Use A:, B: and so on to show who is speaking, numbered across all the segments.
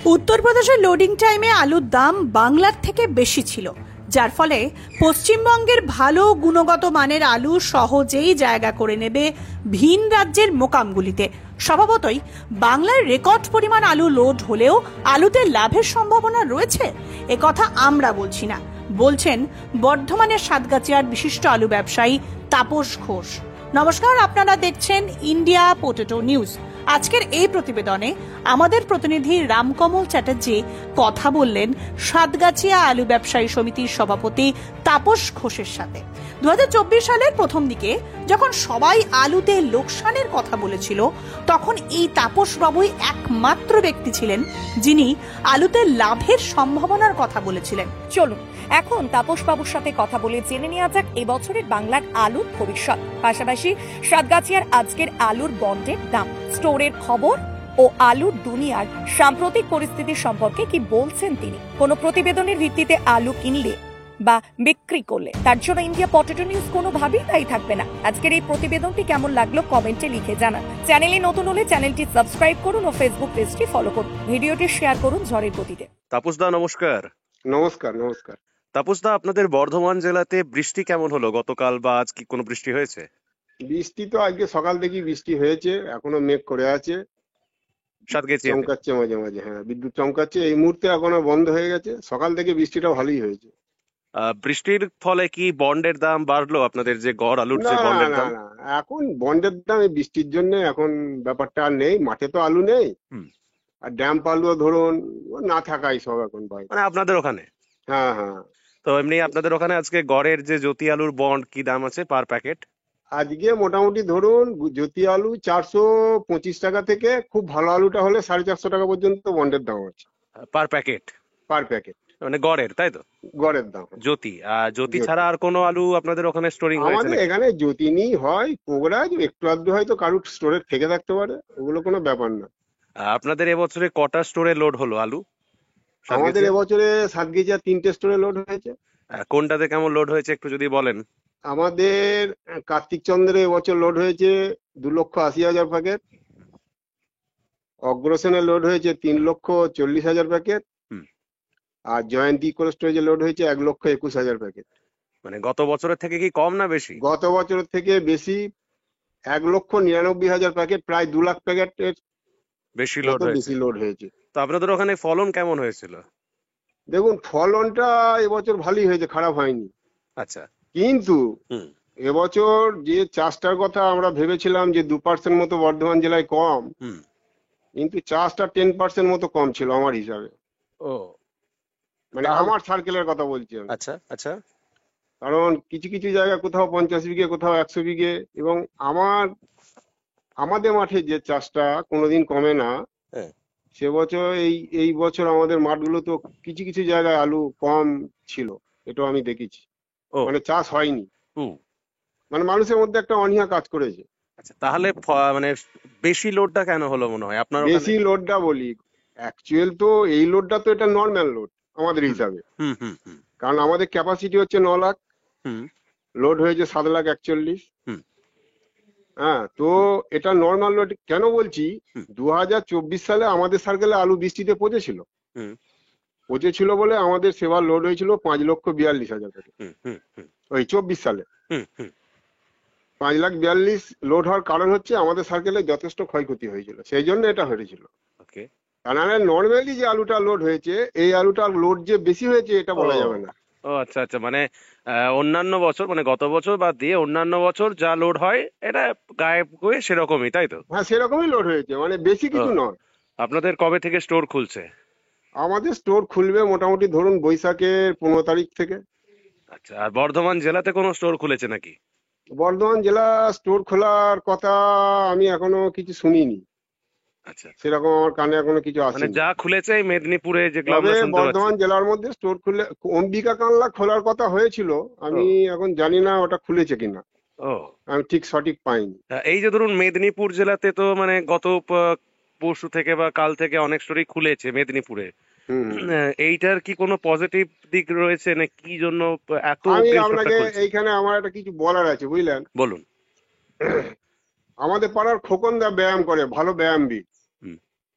A: উত্তরপ্রদেশের লোডিং টাইমে আলুর দাম বাংলার থেকে বেশি ছিল, যার ফলে পশ্চিমবঙ্গের ভালো গুণগত মানের আলু সহজেই জায়গা করে নেবে ভিন রাজ্যের মোকামগুলিতে। স্বভাবতই বাংলার রেকর্ড পরিমাণ আলু লোড হলেও আলুতে লাভের সম্ভাবনা রয়েছে, একথা আমরা বলছি না, বলছেন বর্ধমানের সাতগাছিয়ার বিশিষ্ট আলু ব্যবসায়ী তাপস ঘোষ। নমস্কার, আপনারা দেখছেন ইন্ডিয়া পোটেটো নিউজ। আজকের এই প্রতিবেদনে আমাদের প্রতিনিধি রামকমল চ্যাটার্জি কথা বললেন সাতগাছিয়া আলু ব্যবসায়ী সমিতির সভাপতি তাপস ঘোষের সাথে। 2024 সালের প্রথম দিকে যখন সবাই আলুতে লোকসানের কথা বলেছিল, তখন এই তাপস বাবুই একমাত্র ব্যক্তি ছিলেন যিনি আলুতে লাভের সম্ভাবনার কথা বলেছিলেন।
B: চলুন এখন তাপস বাবুর সাথে কথা বলে জেনে নেওয়া যাক এবছরের বাংলার আলুর ভবিষ্যৎ, পাশাপাশি সাতগাছিয়ার আজকের আলুর বন্ডের দাম, স্টোরের খবর ও আলুর দুনিয়ার সাম্প্রতিক পরিস্থিতি সম্পর্কে কি বলছেন তিনি। কোনো প্রতিবেদনের ভিত্তিতে আলু কিনলে বা বিক্রি করলে তার জন্য ইন্ডিয়া পটেটো নিউজ কোনোভাবেই দায়ী থাকবে না। আজকের এই প্রতিবেদনটি কেমন লাগলো কমেন্টে লিখে জানান। চ্যানেলে নতুন হলে চ্যানেলটি সাবস্ক্রাইব করুন ও ফেসবুক পেজটি ফলো করুন। ভিডিওটি শেয়ার করুন ঝড়ের গতিতে।
C: তাপসদা নমস্কার।
D: নমস্কার। নমস্কার
C: তাপসদা, আপনাদের বর্ধমান জেলাতে বৃষ্টি কেমন হলো গতকাল বা আজ? কি কোনো বৃষ্টি হয়েছে?
D: বৃষ্টি তো আজকে সকাল থেকে বৃষ্টি হয়েছে, এখনো মেঘ করে আছে,
C: সাতগাছিয়াতে
D: চমকাচ্ছে মাঝে মাঝে। হ্যাঁ, বিদ্যুৎ চমকাচ্ছে। এই মুহূর্তে এখনো বন্ধ হয়ে গেছে। সকাল থেকে বৃষ্টিটা ভালোই হয়েছে।
C: বৃষ্টির ফলে কি বন্ডের দাম বাড়লো? আপনাদের যে গড় আলুর
D: না
C: যে
D: না
C: বন্ডের
D: না
C: দাম?
D: না, এখন বন্ডের দাম এই বৃষ্টির জন্য এখন ব্যাপারটা আর নেই। মাঠে তো আলু নেই,
C: হুম।
D: আর ড্যাম্প আলুও ধরুন না থাকাই সব এখন বাইরে।
C: মানে আপনাদের ওখানে?
D: হ্যাঁ হ্যাঁ।
C: তো এমনি আপনাদের ওখানে আজকে গড়ের যে জ্যোতি আলুর বন্ড কি দাম আছে পার প্যাকেট?
D: আজকে মোটামুটি ধরুন জ্যোতি আলু 425 টাকা থেকে খুব ভালো আলুটা হলে 450 টাকা পর্যন্ত বন্ডের দাম আছে
C: পার প্যাকেট?
D: পার প্যাকেট,
C: মানে গড়ের, তাই তো?
D: গড়ের দাম।
C: জ্যোতি জ্যোতি
D: জ্যোতি।
C: ছাড়া আর কোনো আলু আপনাদের ওখানে স্টোরিং হয়েছে
D: আমাদের
C: নাকি?
D: এখানে জ্যোতিনি হয়, কোগরাজ একটু আধটু হয়তো কারুর স্টোরে থেকে থাকতে পারে, ওগুলো কোনো ব্যাপার না।
C: আপনাদের এবছরে কটা স্টোরে লোড হলো আলু?
D: আমাদের
C: সাতগাছিয়া?
D: এবছরে সাতগাছিয়া 3টে স্টোরে লোড হয়েছে।
C: কোনটাতে কেমন লোড হয়েছে একটু যদি বলেন।
D: আমাদের কার্তিক চন্দ্রে এবছর লোড হয়েছে 2,80,000 প্যাকেট। অগ্রসেনে লোড হয়েছে 3,40,000 প্যাকেট।
C: হুম।
D: আর জয়ন্তী কোল্ড স্টোরেজে লোড হয়েছে 1,21,000 প্যাকেট।
C: মানে গত বছরের থেকে কি কম না বেশি?
D: গত বছরের থেকে বেশি, 1,99,000 প্যাকেট, প্রায় 2 লাখ প্যাকেটের
C: বেশি লোড হয়েছে।
D: বেশি লোড হয়েছে।
C: তো আপনাদের ওখানে ফলন কেমন হয়েছিল?
D: দেখুন, ফলনটা এবছর ভালোই হয়েছে, খারাপ হয়নি।
C: আচ্ছা।
D: কিন্তু
C: হুম।
D: এবছর যে চাষটার কথা আমরা ভেবেছিলাম যে 2% মতো বর্ধমান জেলায় কম,
C: হুম।
D: কিন্তু চাষটা 10% মতো কম ছিল আমার হিসাবে।
C: ও,
D: মানে
C: তাহলে-
D: আমার সার্কেলের কথা বলছি আমি।
C: আচ্ছা আচ্ছা।
D: কারণ কিছু কিছু জায়গায় কোথাও 50 বিঘে, কোথাও 100 বিঘে, এবং আমাদের মাঠে যে চাষটা কোনোদিন কমে না,
C: হ্যাঁ।
D: সে বছর এই বছর আমাদের মাঠগুলো তো কিছু কিছু জায়গায় আলু কম ছিল, এটাও আমি দেখেছি।
C: ও।
D: মানে চাষ হয়নি,
C: হুম।
D: মানে মানুষের মধ্যে একটা অনীহা কাজ করেছে।
C: আচ্ছা, তাহলে মানে বেশি লোডটা কেন হলো মনে হয় আপনার ওখানে?
D: বেশি লোডটা বলি, অ্যাকচুয়াল তো এই লোডটা তো এটা নর্মাল লোড আমাদের হিসাবে।
C: হুম হুম হুম
D: কারণ আমাদের ক্যাপাসিটি হচ্ছে 9 লাখ,
C: হুম
D: লোড হয়েছে 7,41,000।
C: হুম।
D: হ্যাঁ, তো এটা নর্মাল লোড কেন বলছি,
C: হুম।
D: 2024 সালে আমাদের সার্কেলে আলু বৃষ্টিতে পচেছিল।
C: হুম
D: পচেছিল বলে আমাদের সেবার লোড হয়েছিল 5,42,000 টাকা।
C: হুম হুম হুম
D: ওই 24 সালে
C: হুম হুম
D: 5,42,000 লোড হওয়ার কারণ হচ্ছে আমাদের সার্কেলে যথেষ্ট ক্ষয়ক্ষতি হয়েছিল, সেই জন্য এটা হয়েছিল।
C: ওকে।
D: কারণ নর্মালি যে আলুটা লোড হয়েছে, এই আলুটার লোড যে বেশি হয়েছে এটা বলা যাবে না।
C: ও আচ্ছা আচ্ছা, মানে অন্যান্য বছর, মানে গত বছর বাদ দিয়ে অন্যান্য বছর যা লোড হয় এটা গায়েব হয়ে সেরকমই, তাই তো?
D: হ্যাঁ, সেরকমই লোড হয়েছে, মানে বেশি কিছু নয়।
C: আপনাদের কবে থেকে স্টোর খুলছে?
D: আমাদের স্টোর খুলবে মোটামুটি ধরুন বৈশাখের 15 তারিখ থেকে।
C: আচ্ছা, আর বর্ধমান জেলাতে কোনো স্টোর খুলেছে নাকি?
D: বর্ধমান জেলা স্টোর খোলার কথা আমি এখনো কিছু শুনিনি,
C: আচ্ছা,
D: সেরকম আমার কানে এখনো কিছু
C: মানে
D: আসেনি।
C: যা খুলেছে এই মেদিনীপুরে যেগুলো
D: তবে
C: আমরা শুনতে
D: বর্ধমান
C: পাচ্ছি।
D: জেলার মধ্যে স্টোর খুলে অম্বিকা কানলা খোলার কথা হয়েছিল, আমি এখন জানি না ওটা খুলেছে কিনা,
C: ও,
D: আমি ঠিক সঠিক পাইনি।
C: এই যে ধরুন মেদিনীপুর জেলাতে তো মানে গত পরশু থেকে বা কাল থেকে অনেক স্টোরই খুলেছে মেদিনীপুরে।
D: হুম।
C: এইটার কি কোনো পজিটিভ দিক রয়েছে, না কি জন্য এত
D: আমি
C: স্টোরটা
D: আপনাকে
C: খুলছে?
D: এইখানে আমার একটা কিছু বলার আছে, বুঝলেন।
C: বলুন।
D: আমাদের পাড়ার খোকনদা ব্যায়াম করে, ভালো ব্যায়ামবিদ।
C: হুম।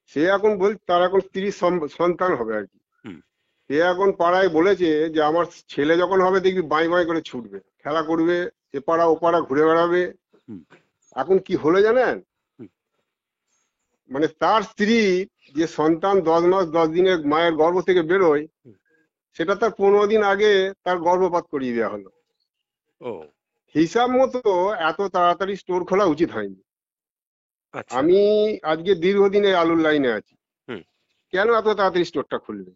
D: সে এখন তার এখন স্ত্রীর সন্তান হবে আর কি।
C: হুম।
D: সে এখন পাড়ায় বলেছে যে আমার ছেলে যখন হবে দেখবি বাঁই বাঁই করে ছুটবে, খেলা করবে, এপাড়া ওপাড়া ঘুরে বেড়াবে।
C: হুম।
D: এখন কি হলো জানেন,
C: হুম।
D: মানে তার স্ত্রী যে সন্তান 10 মাস 10 দিনের মায়ের গর্ভ থেকে বেরোয়,
C: হুম।
D: সেটা তার 15 দিন আগে তার গর্ভপাত করিয়ে দেওয়া হলো।
C: ও
D: হিসাব মতো এত তাড়াতাড়ি স্টোর খোলা উচিত হয়নি।
C: আচ্ছা।
D: আমি আজকে দীর্ঘদিন এই আলুর লাইনে আছি।
C: হুম।
D: কেন এত তাড়াতাড়ি স্টোরটা খুলবে?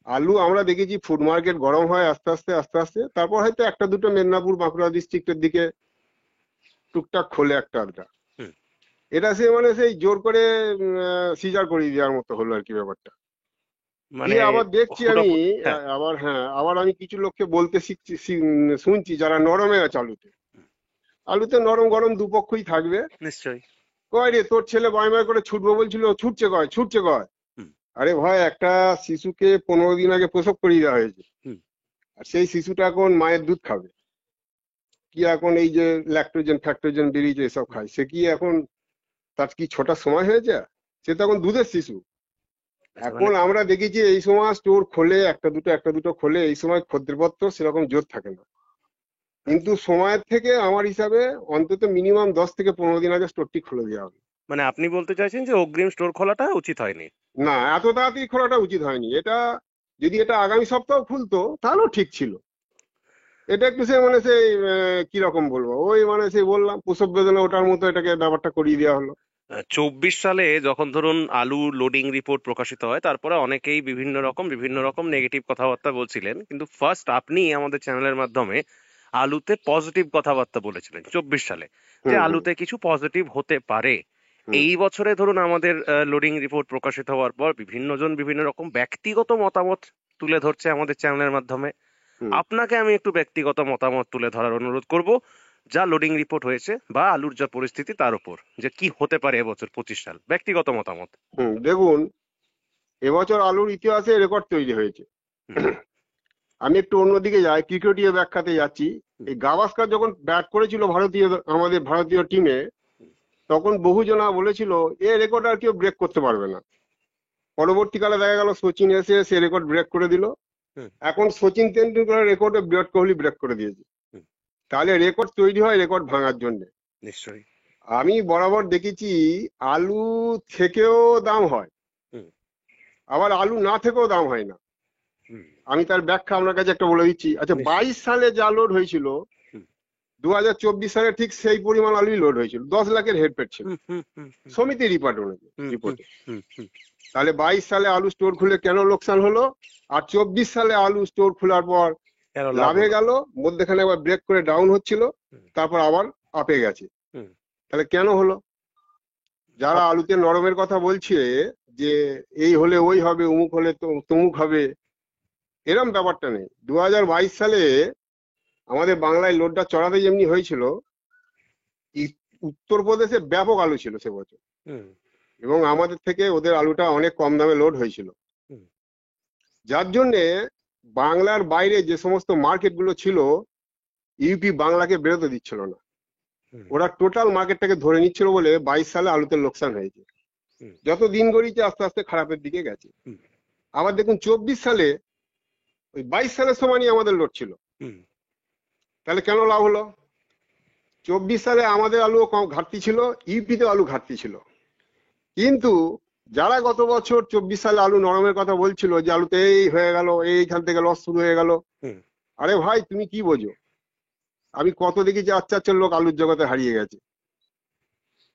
D: আলু আমরা দেখেছি ফুড মার্কেট গরম হয় আস্তে আস্তে আস্তে আস্তে, তারপর হয়তো একটা দুটো মেদিনীপুর বাঁকুড়া ডিস্ট্রিক্টের দিকে টুকটাক খোলে একটা আধটা।
C: হুম।
D: এটা সে মানে সেই জোর করে সিজার করিয়ে দেওয়ার মতো হলো আর কি ব্যাপারটা।
C: মানে
D: দিয়ে আবার দেখছি আমি
C: পুরোপুরি হ্যাঁ।
D: আবার আমি কিছু লোককে বলতে শিখছি, শুনছি যারা নরমে আছে আলুতে। আলুতে নরম গরম দুপক্ষই থাকবে।
C: নিশ্চয়ই।
D: কয় রে তোর ছেলে বাই বাই করে ছুটবো বলছিল, ছুটছে কয়, ছুটছে কয়।
C: হুম।
D: আরে ভাই, একটা শিশুকে 15 দিন আগে প্রসব করিয়ে দেওয়া হয়েছে।
C: হুম।
D: আর সেই শিশুটা এখন মায়ের দুধ খাবে। কি এখন এই যে ল্যাকটোজেন ফ্যাক্টোজেন বেরিয়েছে এসব খায়, সে কি এখন তার কি ছোটার সময় হয়েছে? সে তো এখন দুধের শিশু।
C: আচ্ছা,
D: এখন আমরা দেখেছি এই সময় স্টোর খোলে একটা দুটো খোলে, এই সময় খদ্দেরপত্র সেরকম জোর থাকে না। কিন্তু সময়ের থেকে আমার হিসাবে অন্তত মিনিমাম 10 থেকে 15 দিন আগে স্টোরটি খুলে দেওয়া হবে।
C: মানে আপনি বলতে চাইছেন যে অগ্রিম স্টোর খোলাটা উচিত হয়নি?
D: না, এত তাড়াতাড়ি খোলাটা উচিত হয়নি। এটা যদি এটা আগামী সপ্তাহ খুলতো তাহলেও ঠিক ছিল। এটা একটু সে মানে সেই কি রকম বলবো, ওই মানে সেই বললাম প্রসব বেদনা ওটার মতো এটাকে ব্যাপারটা করিয়ে দেওয়া হলো।
C: 24 সালে যখন ধরুন আলু লোডিং রিপোর্ট প্রকাশিত হয়, তারপরে অনেকেই বিভিন্ন রকম নেগেটিভ কথাবার্তা বলছিলেন, কিন্তু ফার্স্ট আপনি আমাদের চ্যানেলের মাধ্যমে আলুতে পজিটিভ কথাবার্তা বলেছিলেন 24 সালে, যে
D: হুম হুম
C: আলুতে কিছু পজিটিভ হতে পারে।
D: হুম
C: এই বছরে ধরুন আমাদের লোডিং রিপোর্ট প্রকাশিত হওয়ার পর বিভিন্ন জন বিভিন্ন রকম ব্যক্তিগত মতামত তুলে ধরছে আমাদের চ্যানেলের মাধ্যমে।
D: হুম
C: আপনাকে আমি একটু ব্যক্তিগত মতামত তুলে ধরার অনুরোধ করব, যা লোডিং রিপোর্ট হয়েছে বা আলুর যা পরিস্থিতি তার উপর, যে কি হতে পারে এবছর 25 সাল, ব্যক্তিগত মতামত।
D: হুম। দেখুন, এবছর আলুর ইতিহাসে রেকর্ড তৈরি হয়েছে।
C: হুম।
D: আমি একটু অন্যদিকে যাই, ক্রিকেটীয় ব্যাখ্যাতে যাচ্ছি। এই গাভাস্কার যখন ব্যাট করেছিল আমাদের ভারতীয় টিমে, তখন বহুজনা বলেছিল এ রেকর্ড আর কেউ ব্রেক করতে পারবে না। পরবর্তীকালে দেখা গেল সচিন এসে সে রেকর্ড ব্রেক করে দিল।
C: হুম।
D: এখন সচিন তেন্ডুলকরের রেকর্ডে বিরাট কোহলি ব্রেক করে দিয়েছে।
C: হুম।
D: তাহলে রেকর্ড তৈরি হয় রেকর্ড ভাঙার জন্য।
C: নিশ্চয়ই।
D: আমি বরাবর দেখেছি আলু থেকেও দাম হয়,
C: হুম।
D: আবার আলু না থেকেও দাম হয় না।
C: হুম।
D: আমি তার ব্যাখ্যা আপনার কাছে একটা বলে দিচ্ছি। আচ্ছা,
C: নিশ্চয়ই।
D: 22 সালে যা লোড হয়েছিল,
C: হুম।
D: 2024 সালে ঠিক সেই পরিমাণ আলুই লোড হয়েছিল, 10 লাখের হেডপেট ছিল
C: হুম। হুম। হুম।
D: সমিতি রিপোর্ট অনুযায়ী
C: হুম।
D: রিপোর্টে।
C: হুম। হুম।
D: তাহলে 22 সালে আলু স্টোর খুলে কেন লোকসান হলো, আর 24 সালে আলু স্টোর খোলার পর
C: কেন লাভ
D: লাভে
C: হলো?
D: গেল, মধ্যেখানে আবার ব্রেক করে ডাউন হচ্ছিল,
C: হুম।
D: তারপর আবার আপে গেছে।
C: হুম।
D: তাহলে কেন হলো? যারা
C: আপ-
D: আলুতে নরমের কথা বলছে যে এই হলে ওই হবে, অমুক হলে তো তমুক হবে, এরম ব্যাপারটা নেই। 2022 সালে আমাদের বাংলায় লোডটা চড়াতে যেমনি হয়েছিল, উত্তরপ্রদেশে ব্যাপক আলু ছিল সে বছর,
C: হুম।
D: এবং আমাদের থেকে ওদের আলুটা অনেক কম দামে লোড হয়েছিল।
C: হুম।
D: যার জন্যে বাংলার বাইরে যে সমস্ত মার্কেট গুলো ছিল, ইউপি বাংলাকে বেরোতে দিচ্ছিল না।
C: হুম।
D: ওরা টোটাল মার্কেটটাকে ধরে নিচ্ছিল বলে 22 সালে আলুতে লোকসান হয়েছে।
C: হুম।
D: যত দিন গড়িয়েছে আস্তে আস্তে খারাপের দিকে গেছে।
C: হুম।
D: আবার দেখুন 24 সালে ওই 22 সালের সমানই আমাদের লোড ছিল।
C: হুম।
D: তাহলে কেন লাভ হলো? 24 সালে আমাদের আলু কম ঘাটতি ছিল, ইউপিতে আলু ঘাটতি ছিল। কিন্তু যারা গত বছর 24 সালে আলু নরমের কথা বলছিল যে আলুতে এই হয়ে গেল, এইখান থেকে লস শুরু হয়ে গেল,
C: হুম।
D: আরে ভাই তুমি কি বোঝো? আমি কত দেখেছি আচ্ছা লোক আলুর জগতে হারিয়ে গেছে।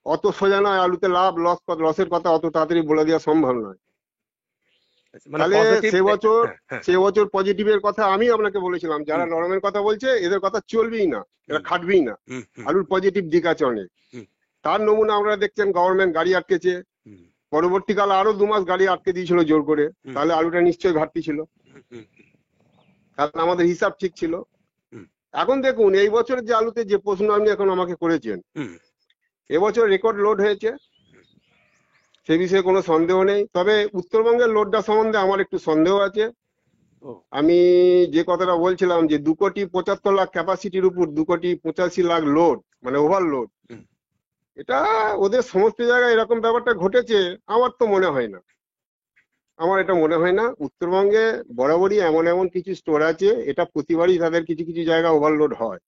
D: অত সোজা নয় আলুতে লাভ লসের কথা অত তাড়াতাড়ি বলে দেওয়া সম্ভব নয়।
C: মানে
D: তাহলে
C: পজিটিভ।
D: সে
C: হ্যাঁ।
D: বছর পজিটিভের কথা আমি আপনাকে বলেছিলাম, যারা
C: হুম।
D: নরমের কথা বলছে এদের কথা চলবেই না, এরা
C: হুম।
D: খাটবেই না।
C: হুম। হুম।
D: আলুর পজিটিভ দিক আছে অনেক।
C: হুম।
D: তার নমুনা আপনারা দেখছেন, গভর্নমেন্ট গাড়ি আটকেছে,
C: হুম।
D: পরবর্তীকালে আরো 2 মাস গাড়ি আটকে দিয়েছিল জোর করে।
C: হুম।
D: তাহলে আলুটা নিশ্চয়ই ঘাটতি ছিল,
C: হুম। হুম।
D: কারণ আমাদের হিসাব ঠিক ছিল।
C: হুম।
D: এখন দেখুন এই বছর যে আলুতে যে প্রশ্ন আপনি এখন আমাকে করেছেন,
C: হুম।
D: এবছর রেকর্ড লোড হয়েছে, সে বিষয়ে কোনো সন্দেহ নেই। তবে উত্তরবঙ্গের লোডটা সম্বন্ধে আমার একটু সন্দেহ আছে।
C: ও।
D: আমি যে কথাটা বলছিলাম যে 2,75,00,000 ক্যাপাসিটির উপর 2,85,00,000 লোড, মানে ওভারলোড,
C: হুম।
D: এটা ওদের সমস্ত জায়গায় এরকম ব্যাপারটা ঘটেছে আমার তো মনে হয় না। আমার এটা মনে হয় না। উত্তরবঙ্গে বরাবরই এমন এমন কিছু স্টোর আছে, এটা প্রতিবারই তাদের কিছু কিছু জায়গা ওভারলোড হয়।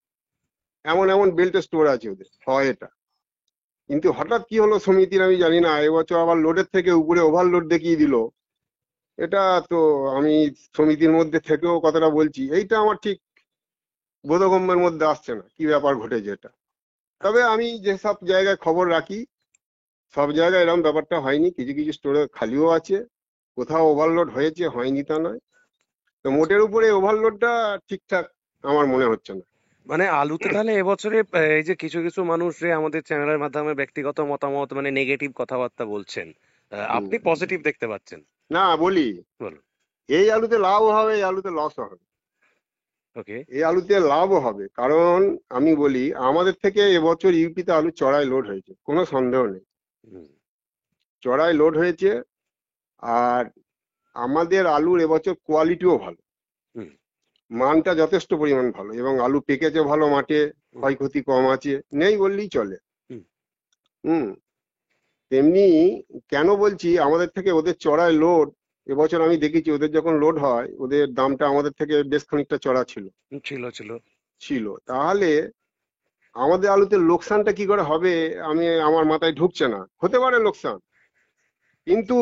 D: এমন এমন বেল্ট স্টোর আছে ওদের, হয় এটা। কিন্তু হঠাৎ কি হলো সমিতির আমি জানি না, এবছর আবার লোডের থেকে উপরে ওভারলোড দেখিয়ে দিল। এটা তো আমি সমিতির মধ্যে থেকেও কথাটা বলছি, এইটা আমার ঠিক বোধগম্যের মধ্যে আসছে না, কি ব্যাপার ঘটেছে এটা। তবে আমি যেসব জায়গায় খবর রাখি সব জায়গায় এরকম ব্যাপারটা হয়নি, কিছু কিছু স্টোরে খালিও আছে, কোথাও ওভারলোড হয়েছে, হয়নি তা নয়। তো মোটের উপরে ওভারলোডটা ঠিকঠাক আমার মনে হচ্ছে না।
C: মানে আলুতে তাহলে এবছরে এই যে কিছু কিছু মানুষ যে আমাদের চ্যানেলের মাধ্যমে ব্যক্তিগত মতামত মানে নেগেটিভ কথাবার্তা বলছেন, আপনি
D: হুম।
C: পজিটিভ দেখতে পাচ্ছেন?
D: না বলি,
C: বলুন।
D: এই আলুতে লাভও হবে, এই আলুতে লসও হবে।
C: ওকে।
D: এই আলুতে লাভও হবে, কারণ আমি বলি আমাদের থেকে এবছর ইউপিতে আলু চড়াই লোড হয়েছে, কোনো সন্দেহ নেই। চড়াই লোড হয়েছে। আর আমাদের আলুর এবছর কোয়ালিটিও ভালো,
C: হুম।
D: মানটা যথেষ্ট পরিমাণ ভালো, এবং আলু পেকেছে ভালো, মাঠে ক্ষয়ক্ষতি কম আছে, নেই বললেই চলে।
C: হুম।
D: হুম। তেমনি কেন বলছি আমাদের থেকে ওদের চড়াই লোড, এবছর আমি দেখেছি ওদের যখন লোড হয় ওদের দামটা আমাদের থেকে বেশ খানিকটা চড়া ছিল।
C: ছিল ছিল।
D: ছিল তাহলে আমাদের আলুতে লোকসানটা কি করে হবে আমি আমার মাথায় ঢুকছে না। হতে পারে লোকসান, কিন্তু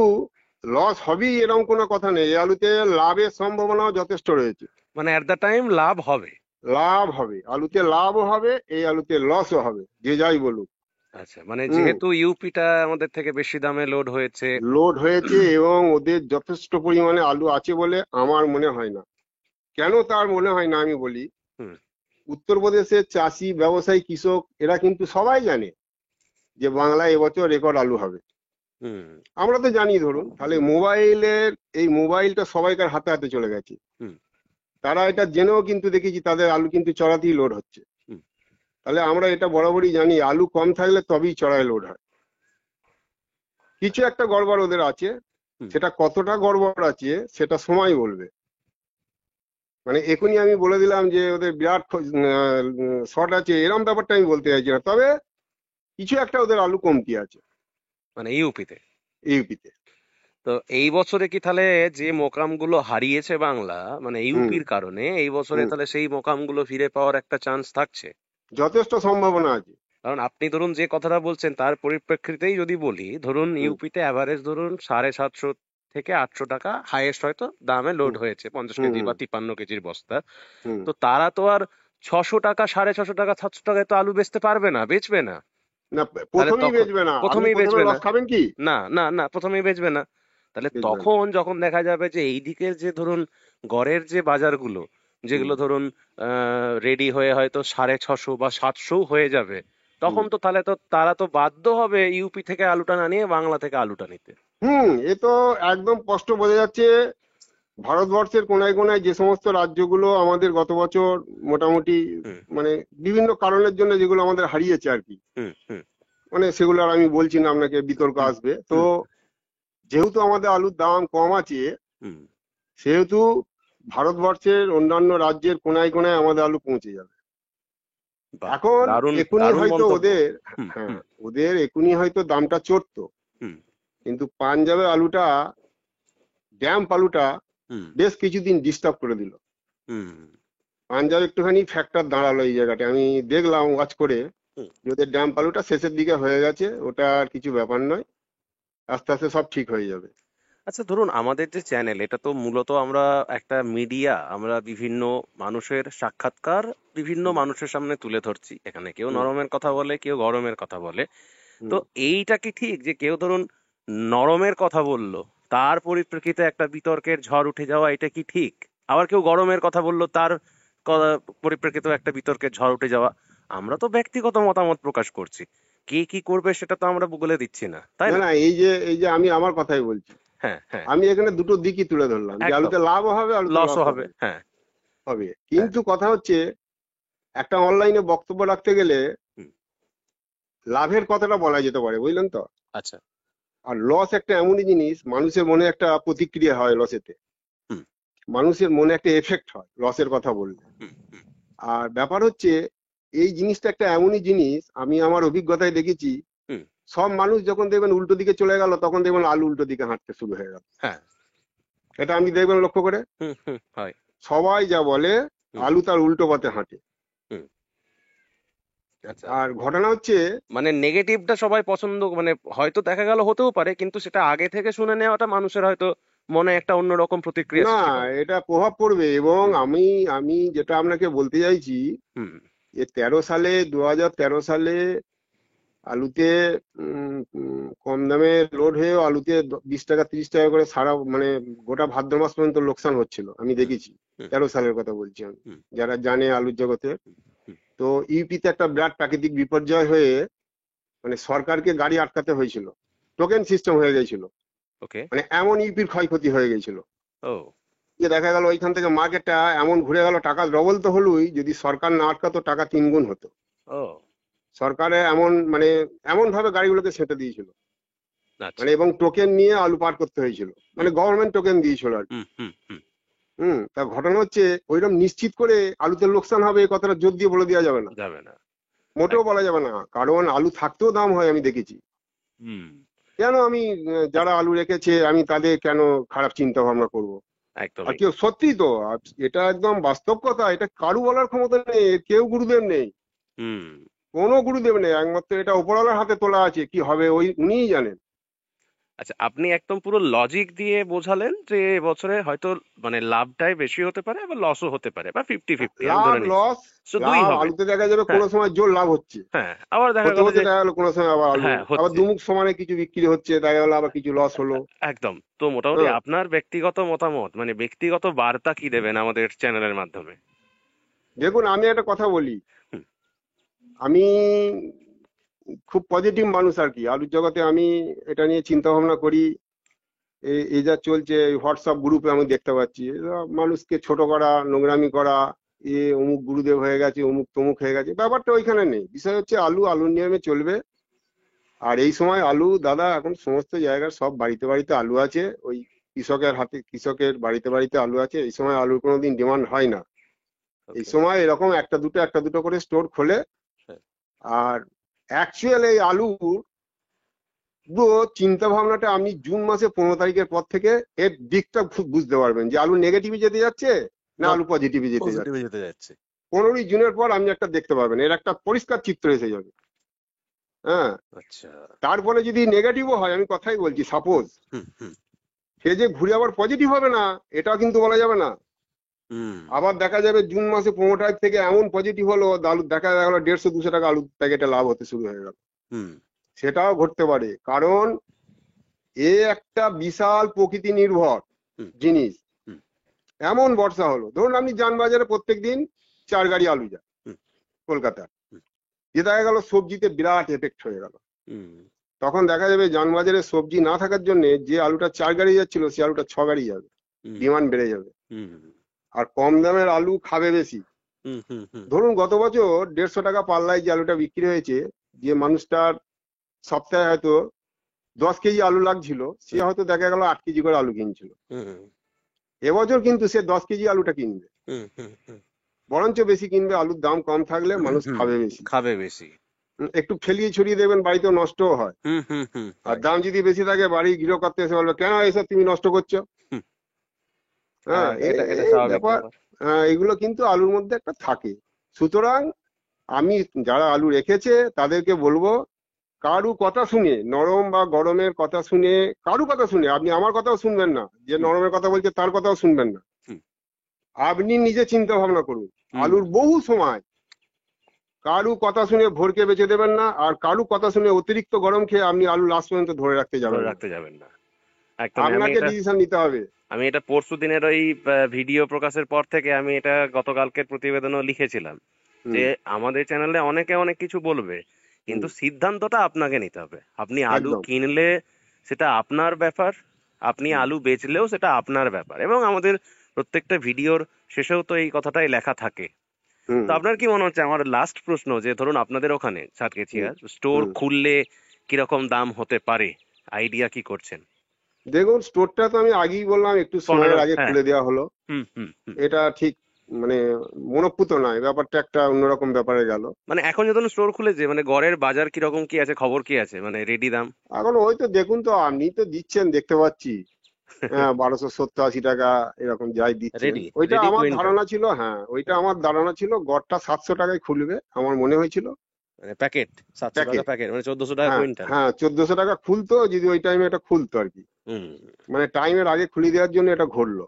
D: লস হবেই এরকম কোনো কথা নেই। এই আলুতে লাভের সম্ভাবনাও যথেষ্ট রয়েছে।
C: মানে অ্যাট দ্য টাইম লাভ হবে।
D: লাভ হবে, আলুতে লাভও হবে, এই আলুতে লসও হবে, যে যাই বলুক।
C: আচ্ছা, মানে
D: হুম।
C: যেহেতু ইউপিটা আমাদের থেকে বেশি দামে লোড হয়েছে।
D: লোড হয়েছে এবং ওদের যথেষ্ট পরিমাণে আলু আছে বলে আমার মনে হয় না। কেন তার মনে হয় না আমি বলি,
C: হুম।
D: উত্তরপ্রদেশের চাষি, ব্যবসায়ী, কৃষক এরা কিন্তু সবাই জানে যে বাংলায় এবছর রেকর্ড আলু হবে।
C: হুম।
D: আমরা তো জানি, ধরুন তাহলে এই মোবাইলটা সবাইকার হাতে হাতে চলে গেছে।
C: হুম।
D: তারা এটা জেনেও কিন্তু দেখেছি তাদের আলু কিন্তু চড়াতেই লোড হচ্ছে।
C: হুম।
D: তাহলে আমরা এটা বরাবরই জানি আলু কম থাকলে তবেই চড়ায় লোড হয়। কিছু একটা গড়বড় ওদের আছে,
C: হুম।
D: সেটা কতটা গড়বড় আছে সেটা সময় বলবে। মানে এখনই আমি বলে দিলাম যে ওদের বিরাট শর্ট আছে এরকম ব্যাপারটা আমি বলতে চাইছি না, তবে কিছু একটা ওদের আলু কমতি আছে
C: মানে ইউপিতে।
D: ইউপিতে।
C: তো এই বছরে কি তাহলে যে মোকামগুলো হারিয়েছে বাংলা মানে
D: হুম।
C: ইউপির কারণে, এই বছরে
D: হুম।
C: তাহলে সেই মোকামগুলো ফিরে পাওয়ার একটা চান্স থাকছে?
D: যথেষ্ট সম্ভাবনা আছে।
C: কারণ আপনি ধরুন যে কথাটা বলছেন তার পরিপ্রেক্ষিতেই যদি বলি, ধরুন
D: হুম।
C: ইউপিতে অ্যাভারেজ ধরুন 750 থেকে 800 টাকা হাইয়েস্ট হয়তো দামে লোড
D: হুম।
C: হয়েছে 50
D: হুম।
C: কেজি
D: হুম।
C: বা 53 কেজির বস্তা।
D: হুম।
C: তো তারা তো আর 600 টাকা 650 টাকা 700 টাকায় তো আলু বেচতে পারবে না, বেচবে না।
D: না,
C: তাহলে
D: প্রথমেই
C: তখন
D: বেচবে না। আপনি
C: প্রথমেই
D: প্রথমে
C: বেচবে না।
D: লস খাবেন কি?
C: না না না, প্রথমেই বেচবে না। তাহলে
D: বেচবে না।
C: তখন যখন দেখা যাবে যে এই দিকের যে ধরুন গড়ের যে বাজারগুলো,
D: হুম।
C: যেগুলো ধরুন রেডি হয়ে হয়তো 650 বা 700 হয়ে যাবে,
D: হুম।
C: তখন তো তাহলে তো তারা তো বাধ্য হবে ইউপি থেকে আলুটা না নিয়ে বাংলা থেকে আলুটা নিতে।
D: হুম। এ তো একদম স্পষ্ট বোঝা যাচ্ছে। ভারতবর্ষের কোনায় কোনায় যে সমস্ত রাজ্যগুলো আমাদের গত বছর মোটামুটি
C: হুম।
D: মানে বিভিন্ন কারণের জন্য যেগুলো আমাদের হারিয়েছে আর কি,
C: হুম। হুম।
D: মানে সেগুলো আর আমি বলছি না, আপনাকে বিতর্ক
C: হুম।
D: আসবে তো।
C: হুম।
D: যেহেতু আমাদের আলুর দাম কম আছে,
C: হুম।
D: সেহেতু ভারতবর্ষের অন্যান্য রাজ্যের কোনায় কোনায় আমাদের আলু পৌঁছে যাবে।
C: বাহ,
D: এখন
C: দারুণ
D: এখুনি
C: দারুণ
D: হয়তো
C: মন্তব্য।
D: ওদের,
C: হুম।
D: হ্যাঁ
C: হুম।
D: ওদের এখুনি হয়তো দামটা চড়তো,
C: হুম।
D: কিন্তু পাঞ্জাবের আলুটা, ড্যাম্প আলুটা
C: হুম।
D: বেশ কিছুদিন ডিস্টার্ব করে দিল।
C: হুম।
D: পাঞ্জাব একটুখানি ফ্যাক্টর দাঁড়ালো এই জায়গাটা, আমি দেখলাম ওয়াচ করে
C: হুম।
D: যে ওদের ড্যাম্প আলুটা শেষের দিকে হয়ে গেছে, ওটা আর কিছু ব্যাপার নয়, আস্তে আস্তে সব ঠিক হয়ে যাবে।
C: আচ্ছা, ধরুন আমাদের যে চ্যানেল, এটা তো মূলত আমরা একটা মিডিয়া, আমরা বিভিন্ন মানুষের সাক্ষাৎকার বিভিন্ন
D: হুম।
C: মানুষের সামনে তুলে ধরছি। এখানে কেউ
D: হুম।
C: নরমের কথা বলে, কেউ গরমের কথা বলে। তো
D: হুম।
C: এইটা কি ঠিক যে কেউ ধরুন নরমের কথা বললো, তার পরিপ্রেক্ষিতে একটা বিতর্কের ঝড় উঠে যাওয়া, এটা কি ঠিক? আবার কেউ গরমের কথা বললো, তার পরিপ্রেক্ষিতেও একটা বিতর্কের ঝড় উঠে যাওয়া। আমরা তো ব্যক্তিগত মতামত প্রকাশ করছি, কে কি করবে সেটা তো আমরা বলে দিচ্ছি না, তাই
D: না
C: না?
D: না, এই যে আমি আমার কথাই বলছি।
C: হ্যাঁ হ্যাঁ।
D: আমি এখানে দুটো দিকই তুলে ধরলাম, যে
C: একদম।
D: আলুতে লাভও হবে, আলুতে
C: লসও
D: লসও
C: হবে,
D: হবে।
C: হ্যাঁ।
D: হবে,
C: হ্যাঁ।
D: কিন্তু কথা হচ্ছে একটা অনলাইনে বক্তব্য রাখতে গেলে
C: হুম।
D: লাভের কথাটা বলা যেতে পারে, বুঝলেন তো।
C: আচ্ছা।
D: আর লস একটা এমনই জিনিস, মানুষের মনে একটা প্রতিক্রিয়া হয় লসেতে,
C: হুম।
D: মানুষের মনে একটা এফেক্ট হয় লসের কথা বললে।
C: হুম। হুম।
D: আর ব্যাপার হচ্ছে এই জিনিসটা একটা এমনই জিনিস, আমি আমার অভিজ্ঞতায় দেখেছি, সব মানুষ যখন দেখবেন উল্টো দিকে চলে গেল, তখন দেখবেন আলু উল্টো দিকে হাঁটতে শুরু হয়ে গেল।
C: হ্যাঁ।
D: এটা আপনি দেখবেন লক্ষ্য করে,
C: হয়।
D: সবাই যা বলে
C: হুম।
D: আলু তার উল্টো পথে হাঁটে।
C: হুম। আচ্ছা,
D: আর ঘটনা হচ্ছে,
C: মানে নেগেটিভটা সবাই পছন্দ, মানে হয়তো দেখা গেল হতেও পারে, কিন্তু সেটা আগে থেকে শুনে নেওয়াটা মানুষের হয়তো মনে একটা অন্যরকম প্রতিক্রিয়া
D: না,
C: সৃষ্টি করে।
D: এটা প্রভাব পড়বে। এবং
C: হুম।
D: আমি আমি যেটা আপনাকে বলতে চাইছি,
C: হুম।
D: 2013 সালে আলুতে কম দামে লোড হয়ে আলুতে 20 টাকা 30 টাকা করে সারা মানে গোটা ভাদ্র মাস পর্যন্ত লোকসান হচ্ছিল, আমি
C: হুম।
D: দেখেছি।
C: হুম।
D: 13 সালের কথা বলছি আমি,
C: হুম।
D: যারা জানে আলুর জগতে।
C: হুম।
D: তো ইউপিতে একটা বিরাট প্রাকৃতিক বিপর্যয় হয়ে মানে সরকারকে গাড়ি আটকাতে হয়েছিল, টোকেন সিস্টেম হয়ে গেছিল,
C: ওকে।
D: মানে এমন ইউপির ক্ষয়ক্ষতি হয়ে গেছিল
C: ও।
D: যে দেখা গেল ওইখান থেকে মার্কেটটা এমন ঘুরে গেল, টাকা ডবল তো হলোই, যদি সরকার না আটকাতো টাকা 3 গুণ হতো।
C: ও।
D: সরকারে এমন মানে এমন ভাবে গাড়িগুলোকে সেঁটে দিয়েছিল,
C: আচ্ছা।
D: মানে এবং টোকেন নিয়ে আলু পার করতে হয়েছিল, মানে গভর্নমেন্ট টোকেন দিয়েছিল আর কি।
C: হুম। হুম। হুম।
D: তা ঘটনা হচ্ছে, ওইরকম নিশ্চিত করে আলুতে লোকসান হবে এই কথাটা জোর দিয়ে বলে দেওয়া যাবে না,
C: যাবে না।
D: মোটেও বলা যাবে না। কারণ আলু থাকতেও দাম হয়, আমি দেখেছি।
C: হুম।
D: কেন আমি যারা আলু রেখেছে আমি তাদের কেন খারাপ চিন্তা ভাবনা করব? আর
C: একদমই।
D: কেউ সত্যি তো, আর এটা একদম বাস্তব কথা, এটা কারু বলার ক্ষমতা নেই, এর কেউ গুরুদেব নেই,
C: হুম।
D: কোনো গুরুদেব নেই, একমাত্র এটা উপরওয়ালার হাতে তোলা আছে, কি হবে ওই উনিই জানেন।
C: আচ্ছা, আপনি একদম পুরো লজিক দিয়ে বোঝালেন যে এবছরে হয়তো মানে লাভটাই বেশি হতে পারে, আবার লসও হতে পারে, বা 50-50 আমি
D: লাভ
C: ধরে নিচ্ছি।
D: লস,
C: তো দুই
D: লাভ
C: হবে।
D: আলুতে দেখা যাবে
C: হ্যাঁ।
D: কোনো সময় জোর লাভ হচ্ছে,
C: হ্যাঁ, আবার দেখা
D: হতে
C: গেল
D: হতে
C: যে
D: দেখা গেলো কোনো সময় আবার আলু
C: হ্যাঁ
D: আবার
C: হচ্ছে।
D: দুমুখ সমানে কিছু বিক্রি হচ্ছে, দেখা গেলো আবার কিছু লস হলো।
C: একদম। তো মোটামুটি
D: হ্যাঁ,
C: আপনার ব্যক্তিগত মতামত, মানে ব্যক্তিগত বার্তা কি দেবেন আমাদের চ্যানেলের মাধ্যমে?
D: দেখুন আমি একটা কথা বলি,
C: হুম।
D: আমি খুব পজিটিভ মানুষ আর কি আলুর জগতে। আমি এটা নিয়ে চিন্তা ভাবনা করি। এই যা চলছে হোয়াটসঅ্যাপ গ্রুপে আমি দেখতে পাচ্ছি, এরা মানুষকে ছোট করা, নোংরামি করা, অমুক গুরুদেব হয়ে গেছে, অমুক তমুক হয়ে গেছে, ব্যাপারটা ওইখানে নেই। বিষয় হচ্ছে আলু আলুর নিয়মে চলবে। আর এই সময় আলু দাদা এখন সমস্ত জায়গার সব বাড়িতে বাড়িতে আলু আছে, ওই কৃষকের হাতে, কৃষকের বাড়িতে বাড়িতে আলু আছে। এই সময় আলুর কোনোদিন ডিমান্ড হয় না। এই
C: ওকে।
D: সময় এরকম একটা দুটো করে স্টোর খোলে।
C: হ্যাঁ।
D: আর অ্যাকচুয়াল এই আলু পুরো চিন্তা ভাবনাটা আপনি জুন মাসে 15 তারিখের পর থেকে এর দিকটা খুব বুঝতে পারবেন যে আলু নেগেটিভে যেতে যাচ্ছে না
C: না,
D: আলু পজিটিভে যেতে যাচ্ছে।
C: পজিটিভে যেতে যাচ্ছে।
D: 15ই জুনের পর আপনি একটা দেখতে পারবেন, এর একটা পরিষ্কার চিত্র এসে যাবে। হ্যাঁ,
C: আচ্ছা।
D: তারপরে যদি নেগেটিভও হয়, আমি কথাই বলছি, সাপোজ
C: হুম। হুম।
D: সে যে ঘুরে আবার পজিটিভ হবে না, এটাও কিন্তু বলা যাবে না।
C: হুম।
D: আবার দেখা যাবে জুন মাসে 15 তারিখ থেকে এমন পজিটিভ হলো, আলু দেখা গেল 150-200 টাকা আলু প্যাকেটে লাভ হতে শুরু হয়ে গেল।
C: হুম।
D: সেটাও ঘটতে পারে, কারণ এ একটা বিশাল প্রকৃতি নির্ভর
C: হুম।
D: জিনিস।
C: হুম।
D: এমন বর্ষা হলো, ধরুন আপনি যানবাজারে প্রত্যেকদিন 4 গাড়ি আলু যায়
C: হুম।
D: কলকাতা,
C: হুম।
D: যে দেখা গেল সবজিতে বিরাট এফেক্ট হয়ে গেল।
C: হুম।
D: তখন দেখা যাবে যানবাজারে সবজি না থাকার জন্য যে আলুটা 4 গাড়ি যাচ্ছিল, সে আলুটা 6 গাড়ি যাবে,
C: হুম।
D: ডিমান্ড বেড়ে যাবে।
C: হুম।
D: আর কম দামের আলু খাবে বেশি।
C: হুম। হুম। হুম।
D: ধরুন গত বছর 150 টাকা পাল্লায় যে আলুটা বিক্রি হয়েছে, যে মানুষটার সপ্তাহে হয়তো 10 কেজি আলু লাগছিল, সে হয়তো দেখা গেল 8 কেজি করে আলু কিনছিল।
C: হুম।
D: এবছর কিন্তু সে 10 কেজি আলুটা কিনবে,
C: হুম। হুম। হুম।
D: বরঞ্চ বেশি কিনবে। আলুর দাম কম থাকলে মানুষ
C: হুম।
D: খাবে বেশি।
C: খাবে বেশি।
D: একটু ফেলিয়ে ছড়িয়ে দেবেন, বাড়িতেও নষ্টও হয়।
C: হুম। হুম। হুম।
D: আর
C: হয়।
D: দাম যদি বেশি থাকে, বাড়ি গৃহকর্তা এসে বলবে কেন এসব তুমি নষ্ট করছো।
C: হুম।
D: হ্যাঁ,
C: এটা এটা
D: এই
C: স্বাভাবিক
D: ব্যাপার।
C: ব্যাপার।
D: এগুলো কিন্তু আলুর মধ্যে একটা থাকে। সুতরাং আমি যারা আলু রেখেছে তাদেরকে বলবো, কারু কথা শুনে, নরম বা গরমের কথা শুনে, কারু কথা শুনে, আপনি আমার কথাও শুনবেন না, যে
C: হুম।
D: নরমের কথা বলছে তার কথাও শুনবেন না।
C: হুম।
D: আপনি নিজে চিন্তা ভাবনা করুন।
C: হুম।
D: আলুর বহু সময় কারু কথা শুনে ভোরকে বেঁচে দেবেন না, আর কারু কথা শুনে অতিরিক্ত গরম খেয়ে আপনি আলু লাস্ট পর্যন্ত ধরে রাখতে
C: ধরে
D: যাবেন না।
C: রাখতে যাবেন না। একদমই।
D: আপনাকে ডিসিশন নিতে হবে।
C: আমি এটা পরশু দিনের ওই ভিডিও প্রকাশের পর থেকে আমি এটা গতকালকের প্রতিবেদনও লিখেছিলাম যে
D: হুম,
C: আমাদের চ্যানেলে অনেকে অনেক কিছু বলবে,
D: হুম,
C: কিন্তু সিদ্ধান্তটা আপনাকে নিতে হবে। আপনি আলু
D: একদম।
C: কিনলে সেটা আপনার ব্যাপার, আপনি
D: হুম,
C: আলু বেচলেও সেটা আপনার ব্যাপার, এবং আমাদের প্রত্যেকটা ভিডিওর শেষেও তো এই কথাটাই লেখা থাকে।
D: হুম,
C: তো আপনার কি মনে হচ্ছে, আমার লাস্ট প্রশ্ন, যে ধরুন আপনাদের ওখানে
D: হুম,
C: সাতক্ষীরার স্টোর
D: হুম।
C: খুললে কিরকম দাম হতে পারে, আইডিয়া কি করছেন?
D: দেখুন স্টোরটা তো আমি আগেই বললাম, একটু সময়ের
C: 15।
D: আগে
C: হ্যাঁ।
D: খুলে দেওয়া হলো,
C: হুম। হুম। হুম।
D: এটা ঠিক। মানে মনোপুত নয়, ব্যাপারটা একটা অন্যরকম ব্যাপারে গেল।
C: মানে এখন যখন স্টোর খুলেছে, মানে গড়ের বাজার কিরকম কি আছে, খবর কি আছে, মানে রেডি দাম?
D: এখন ওই তো দেখুন তো, আপনি তো দিচ্ছেন দেখতে পাচ্ছি, হ্যাঁ 1270-80 টাকা এরকম যাই দিচ্ছেন।
C: রেডি
D: ওইটা
C: রেডি
D: আমার
C: কুইন্টাল,
D: ধারণা ছিল, হ্যাঁ ওইটা আমার ধারণা ছিল গড়টা 700 টাকায় খুলবে আমার মনে হয়েছিল।
C: মানে প্যাকেট 700 টাকা
D: প্যাকেট,
C: প্যাকেট, মানে 1400 টাকা
D: হ্যাঁ
C: কুইন্টাল।
D: হ্যাঁ 1400 টাকা খুলতো যদি ওই টাইমে এটা খুলতো আর কি,
C: হুম।
D: মানে টাইমের আগে খুলে দেওয়ার জন্য এটা ঘুরলো।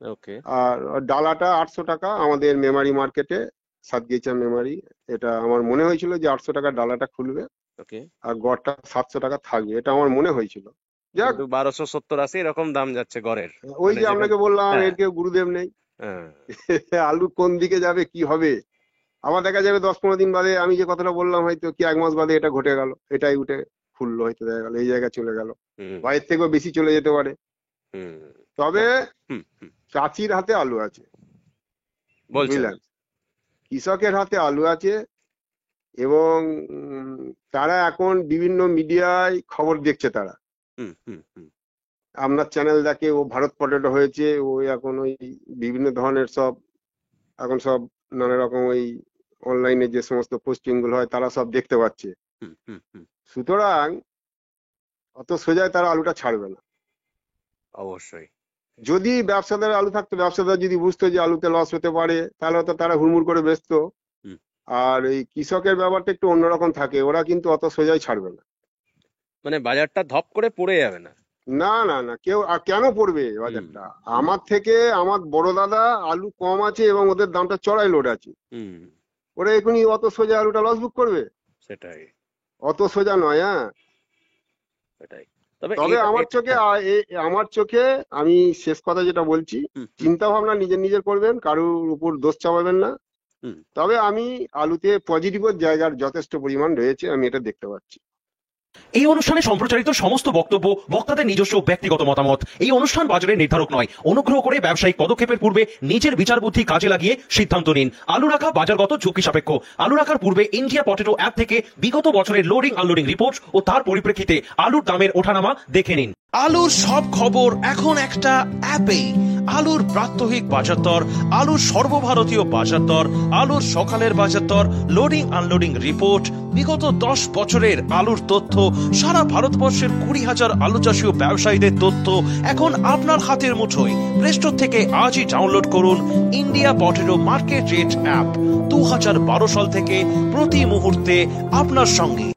C: ওকে।
D: আর ডালাটা 800 টাকা আমাদের মেমারি মার্কেটে, সাতগেছা মেমারি, এটা আমার মনে হয়েছিল যে 800 টাকা ডালাটা খুলবে
C: ওকে।
D: আর গড়টা 700 টাকা থাকবে, এটা আমার মনে হয়েছিল। যাক,
C: কিন্তু 1270-80 এরকম দাম যাচ্ছে গড়ের।
D: ওই
C: মানে
D: যে আপনাকে বললাম
C: হ্যাঁ
D: এর কেউ গুরুদেব নেই।
C: হ্যাঁ।
D: আলু কোন দিকে যাবে কি হবে, আবার দেখা যাবে 10-15 দিন বাদে আমি যে কথাটা বললাম হয়তো কি 1 মাস বাদে এটা ঘটে গেল, এটাই উঠে খুললো, হয়তো দেখা গেল এই জায়গায় চলে গেল,
C: হুম
D: বা এর থেকেও বেশি চলে যেতে পারে।
C: হুম।
D: তবে
C: হুম হুম।
D: চাষির হাতে আলু আছে,
C: বলছেন?
D: বুঝলেন, কৃষকের হাতে আলু আছে। এবং তারা এখন বিভিন্ন মিডিয়ায় খবর দেখছে, তারা
C: হুম হুম হুম।
D: আপনার চ্যানেল দেখে, ও ভারত পটেটো হয়েছে, ও এখন ওই বিভিন্ন ধরনের সব, এখন সব নানা রকম ওই অনলাইনে যে সমস্ত পোস্টিং গুলো হয় তারা সব দেখতে পাচ্ছে।
C: হুম হুম হুম।
D: সুতরাং অত সোজায় তারা আলুটা ছাড়বে না।
C: অবশ্যই।
D: যদি ব্যবসাদার আলু থাকতো, ব্যবসাদার যদি বুঝতো যে আলুতে লস হতে পারে, তাহলে তো তারা হুড়মুড় করে বেচতো।
C: হুম।
D: আর এই কৃষকের ব্যাপারটা একটু অন্যরকম থাকে, ওরা কিন্তু অত সোজাই ছাড়বে না।
C: মানে বাজারটা ধপ করে পড়ে যাবে না।
D: না না না, কেউ আর কেন পড়বে বাজারটা? আমার থেকে আমার বড় দাদা আলু কম আছে এবং ওদের দামটা চড়াই লোড আছে,
C: হুম।
D: ওরা এখনই অত সোজা আলুটা লস বুক করবে?
C: সেটাই
D: অত সোজা নয়। হ্যাঁ,
C: সেটাই। তবে
D: তবে আমার চোখে আমার চোখে আমি শেষ কথা যেটা বলছি, চিন্তা ভাবনা নিজের নিজের করবেন, কারোর উপর দোষ চাপাবেন না।
C: হুম।
D: তবে আমি আলুতে পজিটিভের জায়গার যথেষ্ট পরিমাণ রয়েছে, আমি এটা দেখতে পাচ্ছি।
E: এই অনুষ্ঠানে সম্প্রচারিত সমস্ত বক্তব্য বক্তাদের নিজস্ব ব্যক্তিগত মতামত। এই অনুষ্ঠান বাজারের নির্ধারক নয়। অনুগ্রহ করে ব্যবসায়িক পদক্ষেপের পূর্বে নিজের বিচার বুদ্ধি কাজে লাগিয়ে সিদ্ধান্ত নিন। আলু রাখা বাজারগত ঝুঁকি সাপেক্ষ। আলু রাখার পূর্বে ইন্ডিয়া পটেটো অ্যাপ থেকে বিগত বছরের লোডিং আনলোডিং রিপোর্ট ও তার পরিপ্রেক্ষিতে আলুর দামের ওঠানামা দেখে নিন।
F: আলুর সব খবর এখন একটা অ্যাপেই। আলুর প্রাত্যহিক বাজার দর, আলুর সর্বভারতীয় বাজার দর, আলুর সকালের বাজার দর, লোডিং আনলোডিং রিপোর্ট, বিগত 10 বছরের আলুর তথ্য, সারা ভারতবর্ষের 20,000 আলু চাষী ও ব্যবসায়ীদের তথ্য এখন আপনার হাতের মুঠোয়। প্লে স্টোর থেকে আজই ডাউনলোড করুন India potato market rate app. 2012 সাল থেকে প্রতি মুহূর্তে আপনার সঙ্গে।